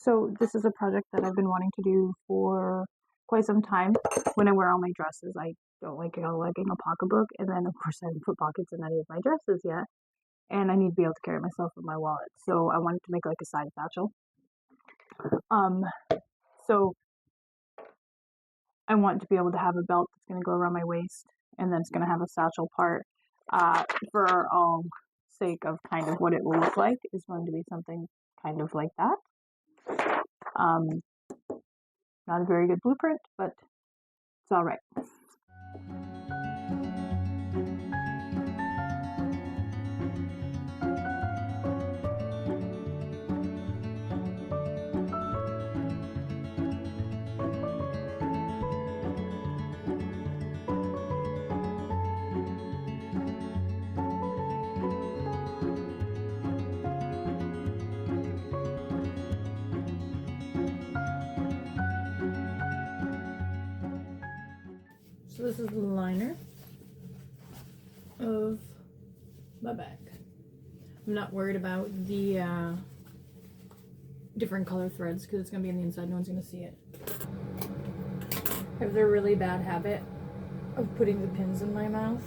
So this is a project that I've been wanting to do for quite some time. When I wear all my dresses, I don't like lugging a pocketbook, and then of course I haven't put pockets in any of my dresses yet, and I need to be able to carry myself with my wallet. So I wanted to make like a side satchel. So I want to be able to have a belt that's going to go around my waist, and then it's going to have a satchel part. For all sake of kind of what it will look like, is going to be something kind of like that. Not a very good blueprint, but it's all right. So this is the liner of my bag. I'm not worried about the different color threads because it's going to be on the inside. No one's going to see it. I have the really bad habit of putting the pins in my mouth.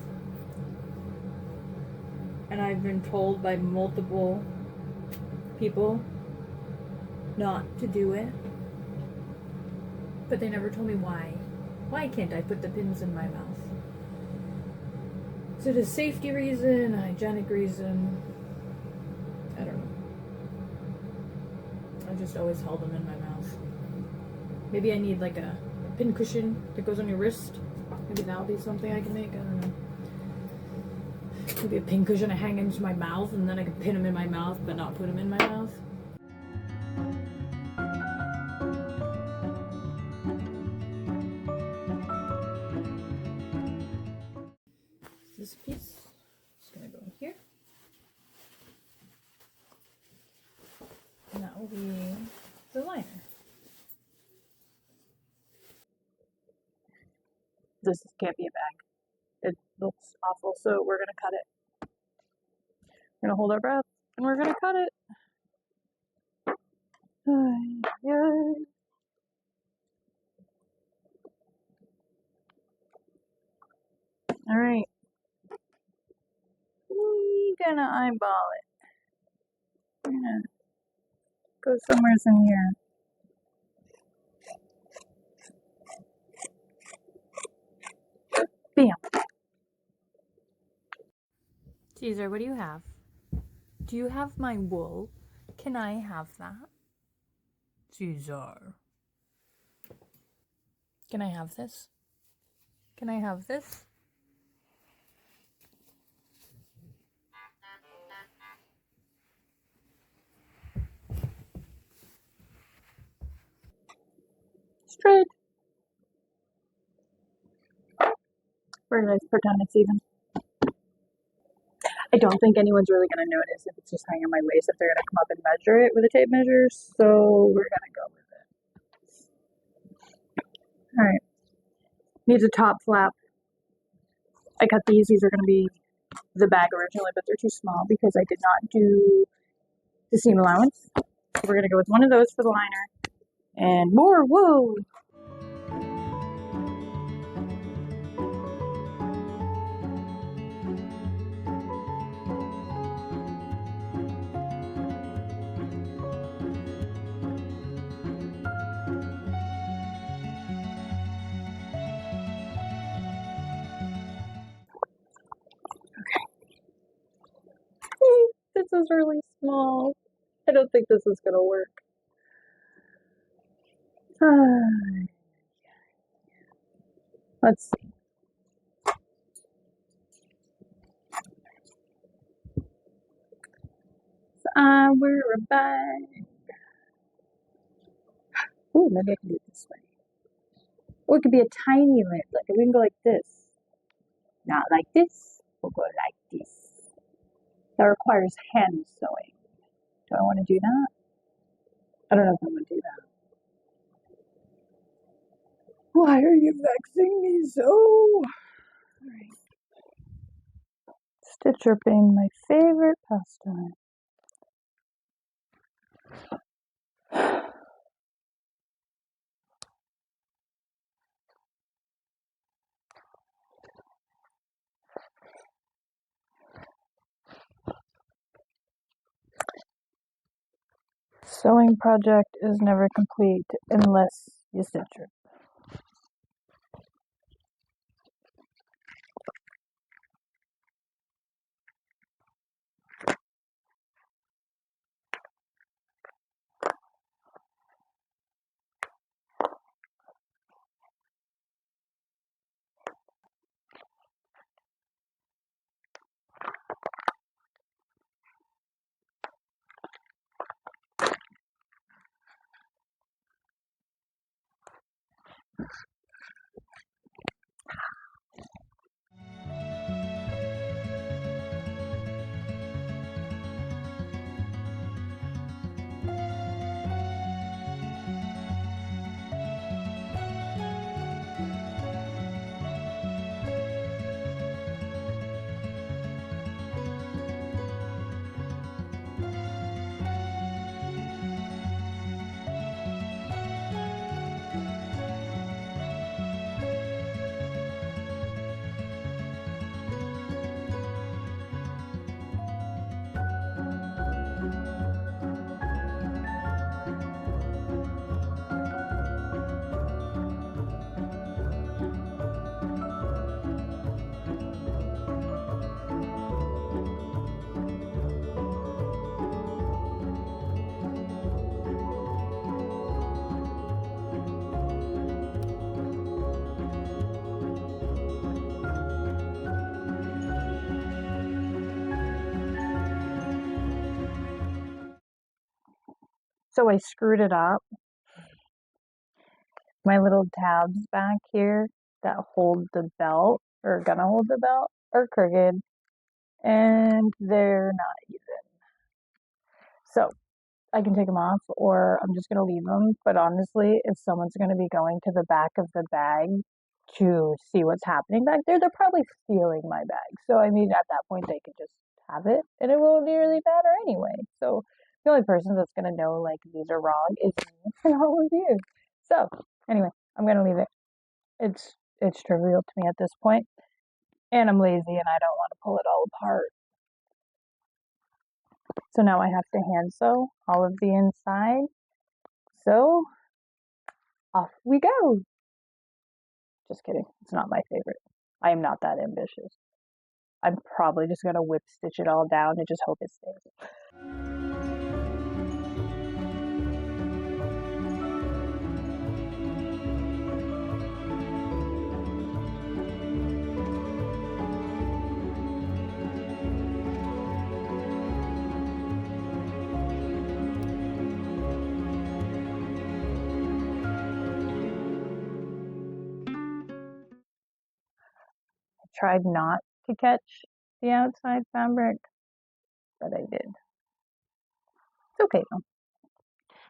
And I've been told by multiple people not to do it. But they never told me why. Why can't I put the pins in my mouth? Is it a safety reason, a hygienic reason? I don't know. I just always held them in my mouth. Maybe I need like a pin cushion that goes on your wrist. Maybe that'll be something I can make. I don't know. Maybe a pin cushion I hang into my mouth and then I can pin them in my mouth but not put them in my mouth. This piece is going to go in here. And that will be the liner. This can't be a bag. It looks awful, so we're going to cut it. We're going to hold our breath, and we're going to cut it. All right. We're going to eyeball it. We're going to go somewhere in here. Bam. Caesar, what do you have? Do you have my wool? Can I have that? Caesar. Can I have this? Can I have this? Straight. We're going to pretend it's even. I don't think anyone's really going to notice if it's just hanging on my waist, if they're going to come up and measure it with a tape measure, so we're going to go with it. Alright. Needs a top flap. I cut these. These are going to be the bag originally, but they're too small because I did not do the seam allowance. So we're going to go with one of those for the liner. And more. Whoa! This is really small. I don't think this is going to work. Let's see. We're a bag. Oh, maybe I can do it this way. Or it could be a tiny lip. Like, we can go like this. Not like this. We'll go like this. That requires hand sewing. Do I want to do that? I don't know if I'm going to do that. Why are you vexing me so? Alright. Stitch ripping, my favorite pastime. Sewing project is never complete unless you stitch it. So I screwed it up. My little tabs back here that hold the belt, or gonna hold the belt, are crooked, and they're not even. So I can take them off, or I'm just gonna leave them. But honestly, if someone's gonna be going to the back of the bag to see what's happening back there, they're probably feeling my bag. So I mean, at that point, they could just have it, and it won't really matter anyway. So the only person that's gonna know like these are wrong is me and all of you. So anyway, I'm gonna leave it. It's trivial to me at this point, and I'm lazy and I don't want to pull it all apart. So now I have to hand sew all of the inside. So off we go. Just kidding. It's not my favorite. I am not that ambitious. I'm probably just gonna whip stitch it all down and just hope it stays. Tried not to catch the outside fabric, but I did. It's okay though.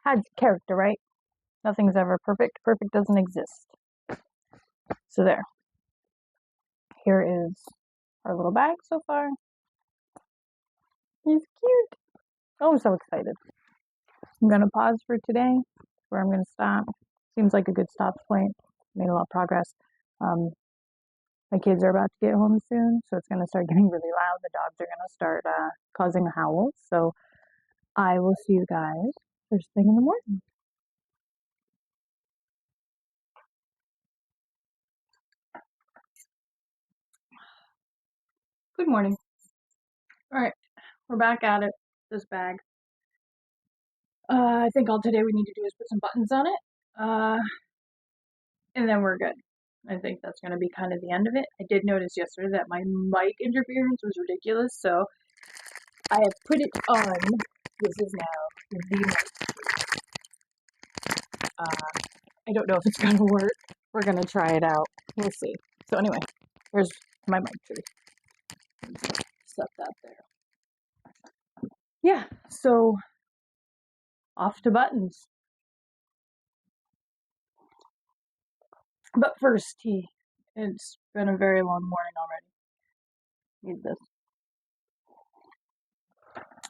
Had character, right? Nothing's ever perfect. Perfect doesn't exist. So there. Here is our little bag so far. He's cute. Oh, I'm so excited. I'm gonna pause for today, where I'm gonna stop. Seems like a good stop point. Made a lot of progress. My kids are about to get home soon, so it's going to start getting really loud. The dogs are going to start causing a howl. So I will see you guys first thing in the morning. Good morning. All right, we're back at it. This bag. I think all today we need to do is put some buttons on it, and then we're good. I think that's going to be kind of the end of it. I did notice yesterday that my mic interference was ridiculous, so I have put it on. This is now the mic. I don't know if it's gonna work. We're gonna try it out. We'll see. So anyway, here's my mic tree. Set that there. Yeah, so off to buttons. But first, tea. It's been a very long morning already. Need this.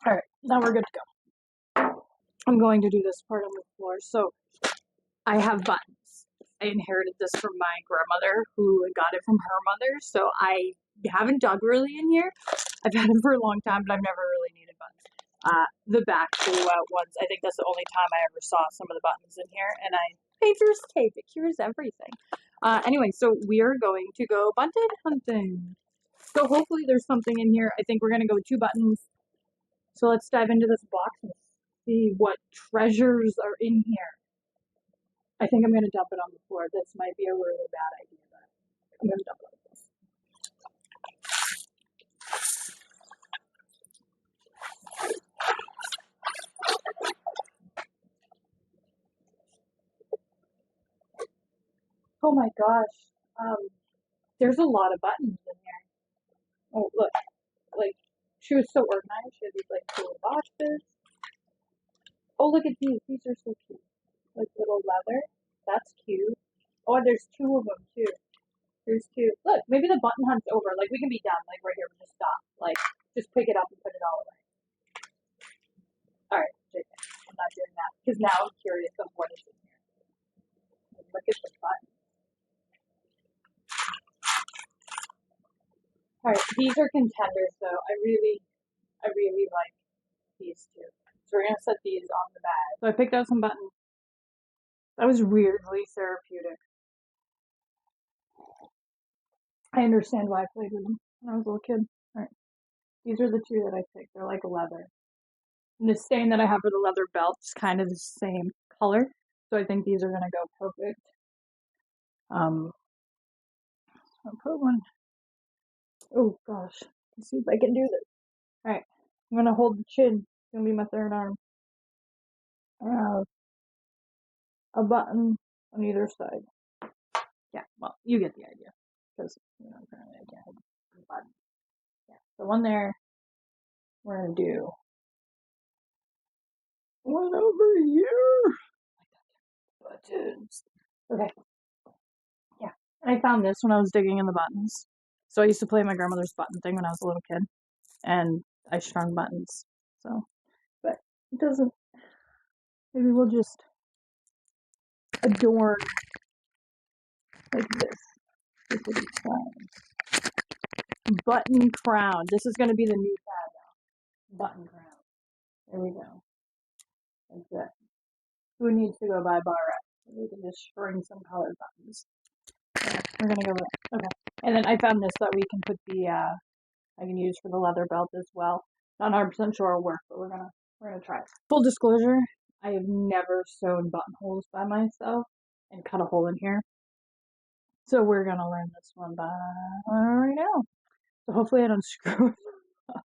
Alright, now we're good to go. I'm going to do this part on the floor. So I have buttons. I inherited this from my grandmother who got it from her mother. So I haven't dug really in here. I've had them for a long time, but I've never really needed buttons. The back pull-out ones. I think that's the only time I ever saw some of the buttons in here, and painter's tape. It cures everything. Anyway, so we are going to go button hunting. So hopefully there's something in here. I think we're gonna go 2 buttons. So let's dive into this box and see what treasures are in here. I think I'm gonna dump it on the floor. This might be a really bad idea, but I'm gonna dump it on the floor. Oh my gosh. There's a lot of buttons in here. Oh, look. Like, she was so organized. She had these, like, cool boxes. Oh, look at these. These are so cute. Like, little leather. That's cute. Oh, there's 2 of them, too. There's 2. Look, maybe the button hunt's over. Like, we can be done. Like, right here. We just stop. Like, just pick it up and put it all away. Alright, JK. I'm not doing that. Because now I'm curious of what is in here. Look at the button. Alright, these are contenders, though. I really like these 2. So we're gonna set these on the bag. So I picked out some buttons. That was weirdly therapeutic. I understand why I played with them when I was a little kid. Alright. These are the 2 that I picked. They're like leather. And the stain that I have for the leather belt is kind of the same color. So I think these are gonna go perfect. I'll put one. Oh gosh. Let's see if I can do this. Alright. I'm gonna hold the chin. It's gonna be my 3rd arm. I have a button on either side. Yeah, well, you get the idea. Because, apparently I can't hold the button. Yeah, the one there, we're gonna do one over here. Buttons. Okay. Yeah. I found this when I was digging in the buttons. So I used to play my grandmother's button thing when I was a little kid. And I strung buttons. So, but it doesn't, maybe we'll just adorn like this. This will be fine. Button crown. This is going to be the new fad now. Button crown. There we go. Like that. Who needs to go buy bar rack? We can just string some colored buttons. Yeah, we're gonna go with it. Okay. And then I found this that we can put the I can use for the leather belt as well. Not 100% sure it'll work, but we're gonna try it. Full disclosure, I have never sewn buttonholes by myself and cut a hole in here. So we're gonna learn this one by right now. So hopefully I don't screw it up.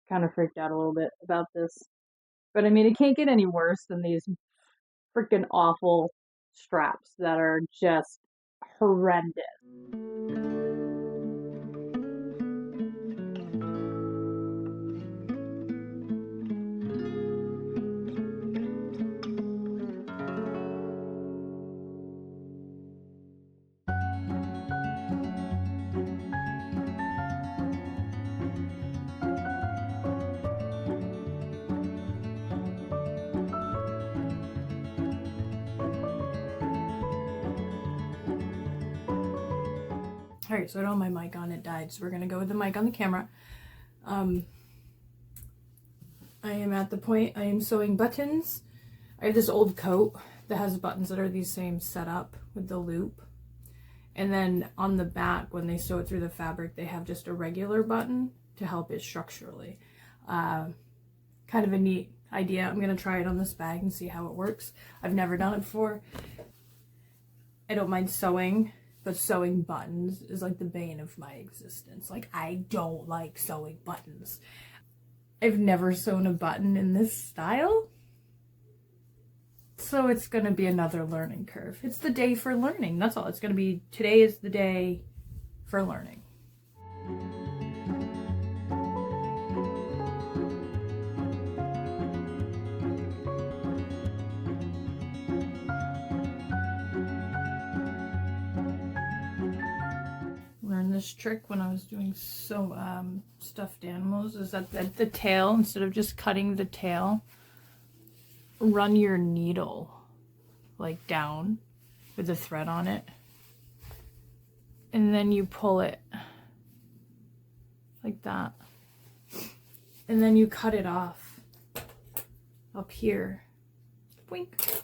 Kind of freaked out a little bit about this. But I mean, it can't get any worse than these freaking awful straps that are just horrendous. Alright, so I don't have my mic on, it died, so we're gonna go with the mic on the camera. I am at the point, I am sewing buttons. I have this old coat that has buttons that are the same setup with the loop. And then on the back, when they sew it through the fabric, they have just a regular button to help it structurally. Kind of a neat idea. I'm gonna try it on this bag and see how it works. I've never done it before. I don't mind sewing, but sewing buttons is like the bane of my existence. Like, I don't like sewing buttons. I've never sewn a button in this style. So it's going to be another learning curve. It's the day for learning. That's all. It's going to be, today is the day for learning. Learned this trick when I was doing stuffed animals, is that the tail, instead of just cutting the tail, run your needle like down with the thread on it, and then you pull it like that, and then you cut it off up here. Boink.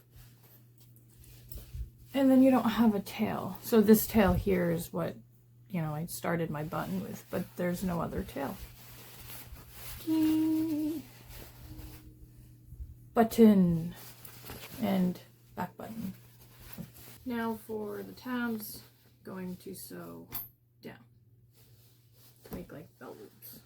And then you don't have a tail. So this tail here is what, you know, I started my button with, but there's no other tail. Button and back button. Now for the tabs, going to sew down to make like belt loops.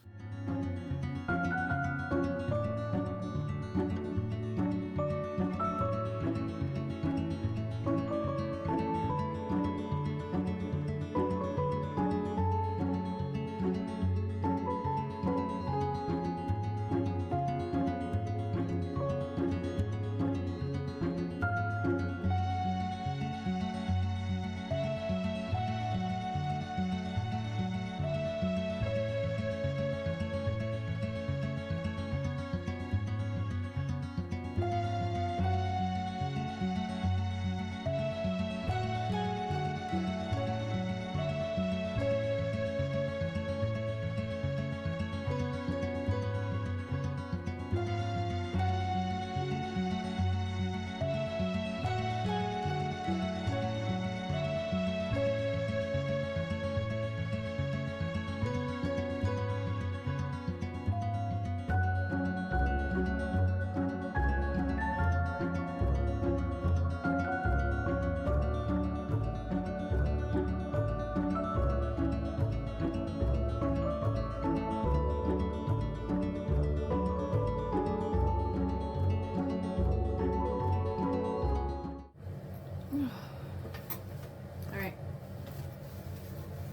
Alright,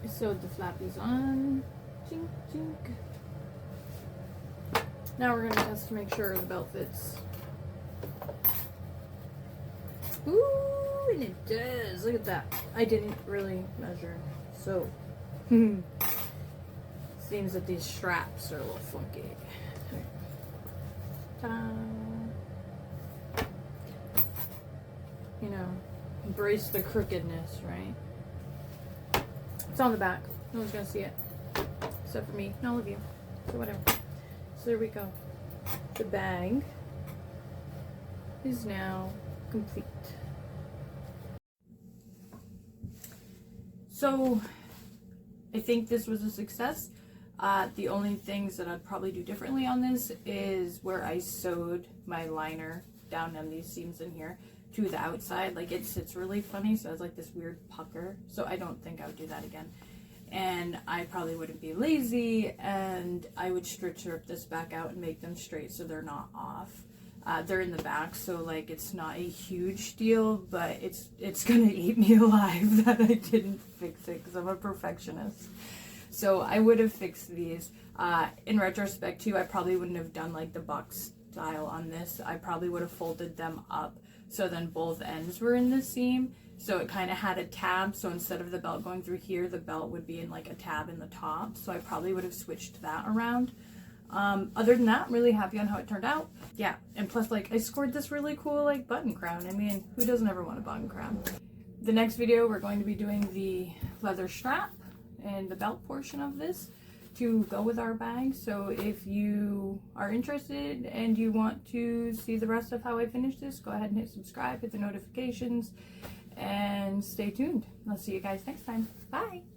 I sewed the flappies on. Chink, chink. Now we're going to test to make sure the belt fits. Ooh, and it does. Look at that. I didn't really measure. So, seems that these straps are a little funky. Ta-da. You know, embrace the crookedness, right? It's on the back. No one's gonna see it. Except for me and all of you. So whatever. So there we go. The bag is now complete. So I think this was a success. The only things that I'd probably do differently on this is where I sewed my liner down on these seams in here to the outside. Like, it sits really funny, so it's like this weird pucker. So I don't think I would do that again. And I probably wouldn't be lazy, and I would stitch this back out and make them straight so they're not off. They're in the back, so like it's not a huge deal, but it's gonna eat me alive that I didn't fix it because I'm a perfectionist. So I would have fixed these. In retrospect too, I probably wouldn't have done like the box style on this. I probably would have folded them up so then both ends were in the seam, so it kind of had a tab. So instead of the belt going through here, the belt would be in like a tab in the top. So I probably would have switched that around. Other than that, I'm really happy on how it turned out. Yeah, and plus like I scored this really cool like button crown. I mean, who doesn't ever want a button crown? The next video we're going to be doing the leather strap and the belt portion of this to go with our bag. So if you are interested and you want to see the rest of how I finish this, go ahead and hit subscribe, hit the notifications, and stay tuned. I'll see you guys next time. Bye!